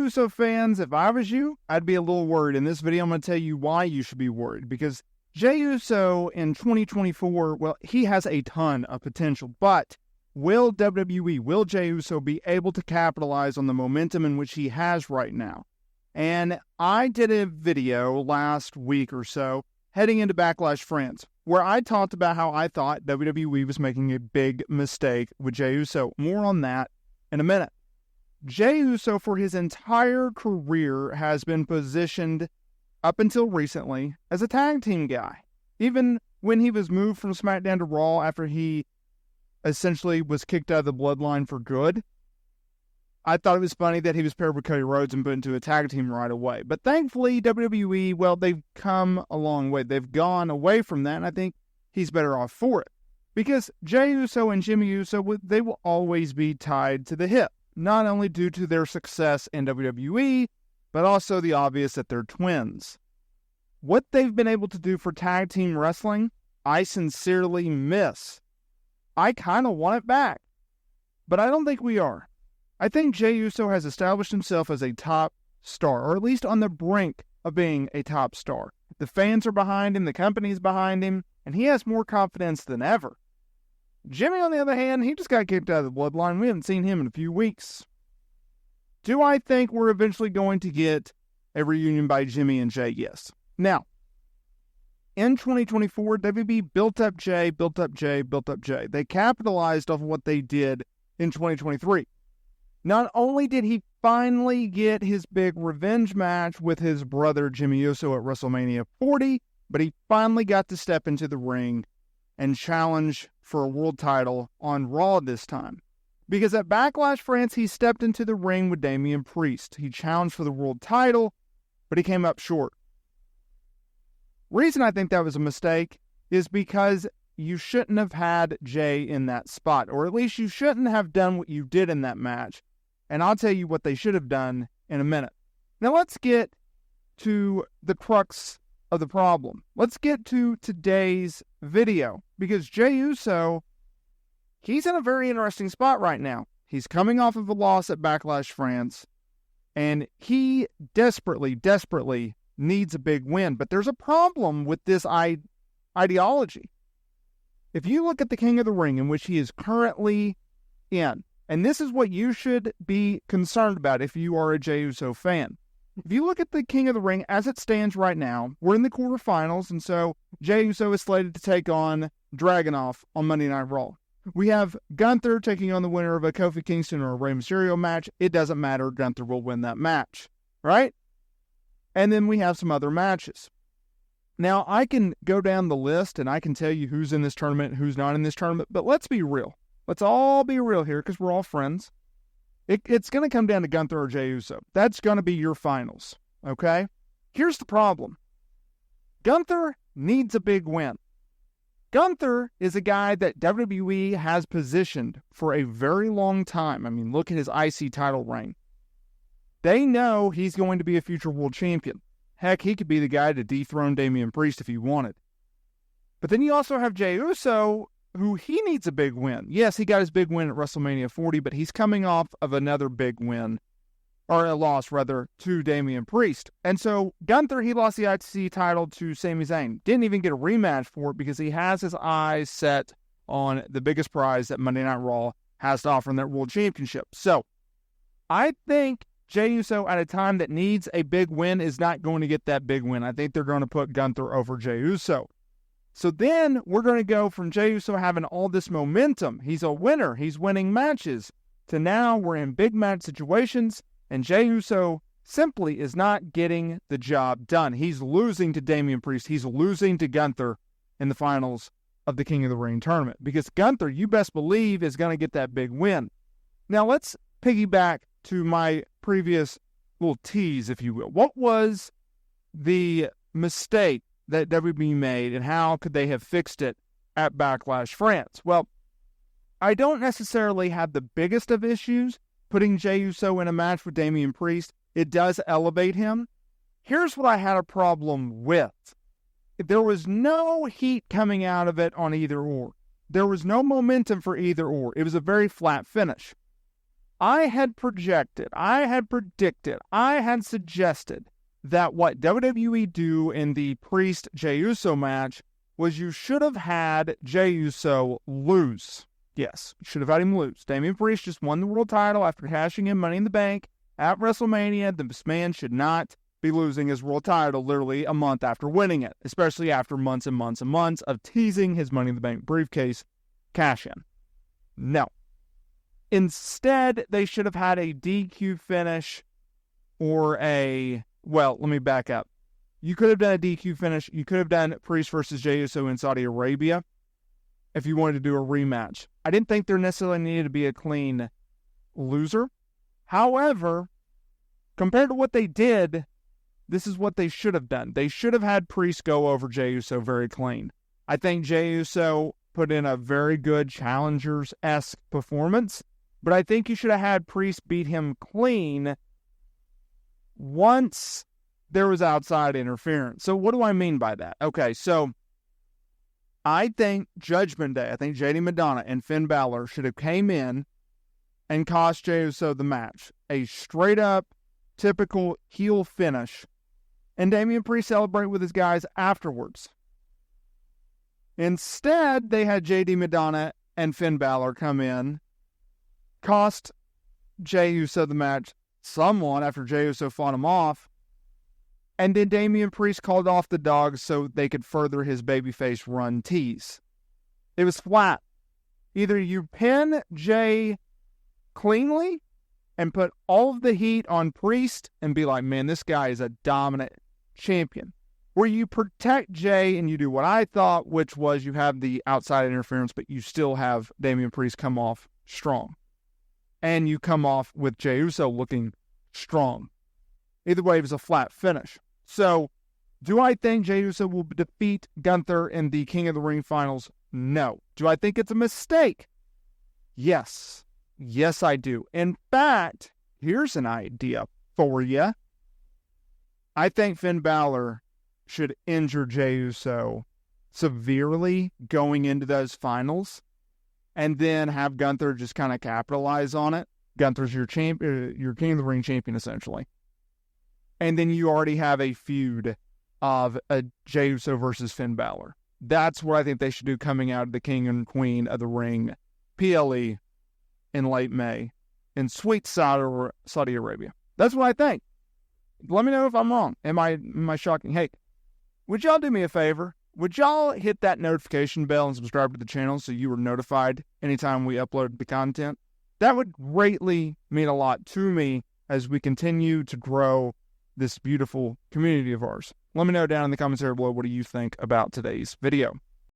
Uso fans, if I was you, I'd be a little worried. In this video, I'm going to tell you why you should be worried. Because Jey Uso in 2024, well, he has a ton of potential. But will WWE, will Jey Uso be able to capitalize on the momentum in which he has right now? And I did a video last week or so, heading into Backlash France, where I talked about how I thought WWE was making a big mistake with Jey Uso. More on that in a minute. Jey Uso, for his entire career, has been positioned, up until recently, as a tag team guy. Even when he was moved from SmackDown to Raw after he essentially was kicked out of the bloodline for good, I thought it was funny that he was paired with Cody Rhodes and put into a tag team right away. But thankfully, WWE, well, they've come a long way. They've gone away from that, and I think he's better off for it. Because Jey Uso and Jimmy Uso, they will always be tied to the hip. Not only due to their success in WWE, but also the obvious that they're twins. What they've been able to do for tag team wrestling, I sincerely miss. I kind of want it back, but I don't think we are. I think Jey Uso has established himself as a top star, or at least on the brink of being a top star. The fans are behind him, the company's behind him, and he has more confidence than ever. Jimmy, on the other hand, he just got kicked out of the bloodline. We haven't seen him in a few weeks. Do I think we're eventually going to get a reunion by Jimmy and Jey? Yes. Now, in 2024, WB built up Jey. They capitalized off of what they did in 2023. Not only did he finally get his big revenge match with his brother Jimmy Uso at WrestleMania 40, but he finally got to step into the ring and challenge for a world title on Raw this time. Because at Backlash France, he stepped into the ring with Damian Priest. He challenged for the world title, but he came up short. Reason I think that was a mistake is because you shouldn't have had Jey in that spot, or at least you shouldn't have done what you did in that match. And I'll tell you what they should have done in a minute. Now let's get to the crux of the problem. Let's get to today's video, because Jey Uso, he's in a very interesting spot right now. He's coming off of a loss at Backlash France, and he desperately needs a big win. But there's a problem with this ideology. If you look at the King of the Ring, in which he is currently in, and this is what you should be concerned about if you are a Jey Uso fan. If you look at the King of the Ring as it stands right now, we're in the quarterfinals, and so Jey Uso is slated to take on Dragunov on Monday Night Raw. We have Gunther taking on the winner of a Kofi Kingston or a Rey Mysterio match. It doesn't matter. Gunther will win that match, right? And then we have some other matches. Now, I can go down the list, and I can tell you who's in this tournament, who's not in this tournament, but let's be real. Let's all be real here, because we're all friends. It's going to come down to Gunther or Jey Uso. That's going to be your finals, okay? Here's the problem. Gunther needs a big win. Gunther is a guy that WWE has positioned for a very long time. I mean, look at his IC title reign. They know he's going to be a future world champion. Heck, he could be the guy to dethrone Damian Priest if he wanted. But then you also have Jey Uso, who he needs a big win. Yes, he got his big win at WrestleMania 40, but he's coming off of another big win, or a loss, rather, to Damian Priest. And so Gunther, he lost the IC title to Sami Zayn. Didn't even get a rematch for it because he has his eyes set on the biggest prize that Monday Night Raw has to offer in that World Championship. So I think Jey Uso, at a time that needs a big win, is not going to get that big win. I think they're going to put Gunther over Jey Uso. So then we're going to go from Jey Uso having all this momentum. He's a winner. He's winning matches. To now we're in big match situations, and Jey Uso simply is not getting the job done. He's losing to Damian Priest. He's losing to Gunther in the finals of the King of the Ring tournament. Because Gunther, you best believe, is going to get that big win. Now let's piggyback to my previous little tease, if you will. What was the mistake that WB made, and how could they have fixed it at Backlash France? Well, I don't necessarily have the biggest of issues putting Jey Uso in a match with Damian Priest. It does elevate him. Here's what I had a problem with. There was no heat coming out of it on either or. There was no momentum for either or. It was a very flat finish. I had projected, I had predicted, I had suggested that what WWE do in the Priest-Jey Uso match was you should have had Jey Uso lose. Yes, you should have had him lose. Damian Priest just won the world title after cashing in Money in the Bank at WrestleMania. This man should not be losing his world title literally a month after winning it, especially after months and months and months of teasing his Money in the Bank briefcase cash-in. No. Instead, they should have had a DQ finish or well, let me back up. You could have done a DQ finish. You could have done Priest versus Jey Uso in Saudi Arabia if you wanted to do a rematch. I didn't think there necessarily needed to be a clean loser. However, compared to what they did, this is what they should have done. They should have had Priest go over Jey Uso very clean. I think Jey Uso put in a very good challengers-esque performance, but I think you should have had Priest beat him clean once there was outside interference. So what do I mean by that? Okay, so I think Judgment Day, I think JD Madonna and Finn Balor should have came in and cost Jey Uso the match. A straight-up, typical heel finish. And Damian Priest celebrate with his guys afterwards. Instead, they had JD Madonna and Finn Balor come in, cost Jey Uso the match somewhat after Jey Uso fought him off, and then Damian Priest called off the dogs so they could further his babyface run tease. It was flat. Either you pin Jey cleanly and put all of the heat on Priest and be like, man, this guy is a dominant champion. Or you protect Jey and you do what I thought, which was you have the outside interference, but you still have Damian Priest come off strong. And you come off with Jey Uso looking strong. Either way, it was a flat finish. So, do I think Jey Uso will defeat Gunther in the King of the Ring finals? No. Do I think it's a mistake? Yes. Yes, I do. In fact, here's an idea for you. I think Finn Balor should injure Jey Uso severely going into those finals and then have Gunther just kind of capitalize on it. Gunther's your champion, your King of the Ring champion, essentially. And then you already have a feud of a Jey Uso versus Finn Balor. That's what I think they should do coming out of the King and Queen of the Ring PLE in late May in sweet Saudi Arabia. That's what I think. Let me know if I'm wrong. Am I shocking? Hey, would y'all do me a favor? Would y'all hit that notification bell and subscribe to the channel so you were notified anytime we upload the content? That would greatly mean a lot to me as we continue to grow this beautiful community of ours. Let me know down in the comments area below, what do you think about today's video?